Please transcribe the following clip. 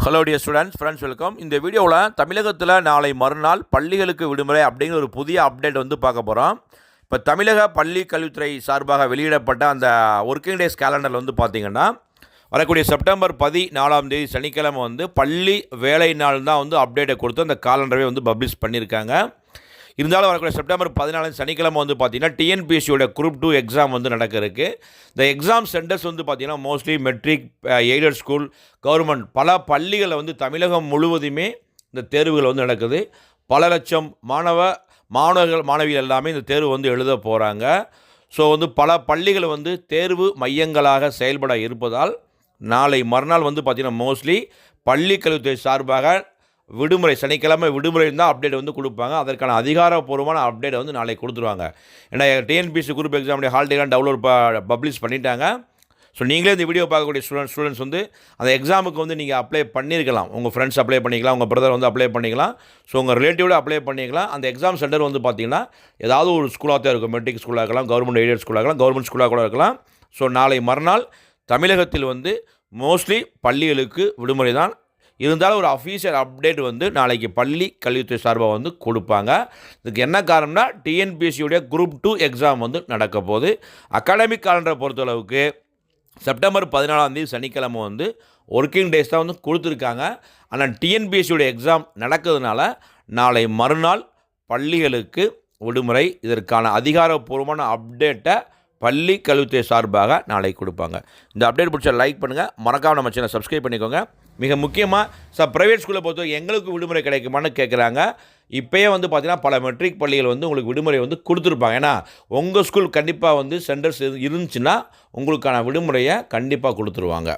Hello dear friends welcome. இந்த வீடியோவில் தமிழகத்தில் நாளை மறுநாள் பள்ளிகளுக்கு விடுமுறை அப்படிங்கிற ஒரு புதிய அப்டேட் வந்து பார்க்க போகிறோம். இப்போ தமிழக பள்ளி கல்வித்துறை சார்பாக வெளியிடப்பட்ட அந்த ஒர்க்கிங் டேஸ் கேலண்டரில் வந்து பார்த்திங்கன்னா வரக்கூடிய செப்டம்பர் 14 சனிக்கிழமை வந்து பள்ளி வேலை நாள் தான் வந்து அப்டேட்டை கொடுத்து அந்த காலண்டரை வந்து பப்ளிஷ் பண்ணியிருக்காங்க. இருந்தாலும் வரக்கூடிய செப்டம்பர் 14 சனிக்கிழமை வந்து பார்த்திங்கன்னா டிஎன்பிஎஸ்சியோட குரூப் 2 எக்ஸாம் வந்து நடக்க இருக்குது. இந்த எக்ஸாம் சென்டர்ஸ் வந்து பார்த்திங்கன்னா mostly matric, aided school, government பல பள்ளிகளில் வந்து தமிழகம் முழுவதுமே இந்த தேர்வுகள் வந்து நடக்குது. பல லட்சம் மாணவிகள் எல்லாமே இந்த தேர்வு வந்து எழுத போகிறாங்க. ஸோ வந்து பல பள்ளிகள் வந்து தேர்வு மையங்களாக செயல்பட இருப்பதால் நாளை மறுநாள் வந்து பார்த்திங்கன்னா மோஸ்ட்லி பள்ளி கல்வித்துறை சார்பாக விடுமுறை, சனிக்கிழமை விடுமுறை இருந்தால் அப்டேட் வந்து கொடுப்பாங்க. அதற்கான அதிகாரப்பூர்வமான அப்டேட் வந்து நாளைக்கு கொடுத்துருவாங்க. ஏன்னா டிஎன்பிஎஸ்சி குரூப் எக்ஸாமுடைய ஹால் டிக்கெட் டவுன்லோட் பப்ளிஷ் பண்ணிட்டாங்க. ஸோ நீங்களே இந்த வீடியோ பார்க்கக்கூடிய ஸ்டூடெண்ட்ஸ் வந்து அந்த எக்ஸாமுக்கு வந்து நீங்கள் அப்ளை பண்ணியிருக்கலாம். உங்கள் ஃப்ரெண்ட்ஸ் அப்ளை பண்ணிக்கலாம், உங்கள் பிரதர் வந்து அப்ளை பண்ணிக்கலாம், ஸோ உங்கள் ரிலேட்டிவோட அப்ளை பண்ணிக்கலாம். அந்த எக்ஸாம் சென்டர் வந்து பார்த்திங்கன்னா ஏதாவது ஒரு ஸ்கூலாக தான் இருக்கும். மெட்ரிக் ஸ்கூலாக இருக்கலாம், கவர்மெண்ட் எய்டட் ஸ்கூலாக இருக்கலாம், கவர்மெண்ட் ஸ்கூலாக கூட இருக்கலாம். ஸோ நாளை மறுநாள் தமிழகத்தில் வந்து மோஸ்ட்லி பள்ளிகளுக்கு விடுமுறை தான். இருந்தாலும் ஒரு அஃபீஷியல் அப்டேட் வந்து நாளைக்கு பள்ளி கல்வித்துறை சார்பாக வந்து கொடுப்பாங்க. இதுக்கு என்ன காரணம்னா டிஎன்பிஎஸ்சியுடைய குரூப் 2 எக்ஸாம் வந்து நடக்க போகுது. அகாடமிக் காலண்டரை பொறுத்தளவுக்கு செப்டம்பர் 14 சனிக்கிழமை வந்து ஒர்க்கிங் டேஸ் தான் வந்து கொடுத்துருக்காங்க. ஆனால் டிஎன்பிஎஸ்சியுடைய எக்ஸாம் நடக்கிறதுனால நாளை மறுநாள் பள்ளிகளுக்கு விடுமுறை. இதற்கான அதிகாரப்பூர்வமான அப்டேட்டை பள்ளி கல்வித்துறை சார்பாக நாளைக்கு கொடுப்பாங்க. இந்த அப்டேட் பிடிச்ச லைக் பண்ணுங்கள், மறக்காமல் நம்ம சேனலை சப்ஸ்கிரைப் பண்ணிக்கோங்க. மிக முக்கியமாக ப்ரைவேட் ஸ்கூலில் பொறுத்த எங்களுக்கு விடுமுறை கிடைக்குமான்னு கேட்குறாங்க. இப்போயே வந்து பார்த்திங்கன்னா பல மெட்ரிக் பள்ளிகள் வந்து உங்களுக்கு விடுமுறை வந்து கொடுத்துருப்பாங்க. ஏன்னா உங்கள் ஸ்கூல் கண்டிப்பாக வந்து சென்டர்ஸ் இருந்துச்சுன்னா உங்களுக்கான விடுமுறையை கண்டிப்பாக கொடுத்துருவாங்க.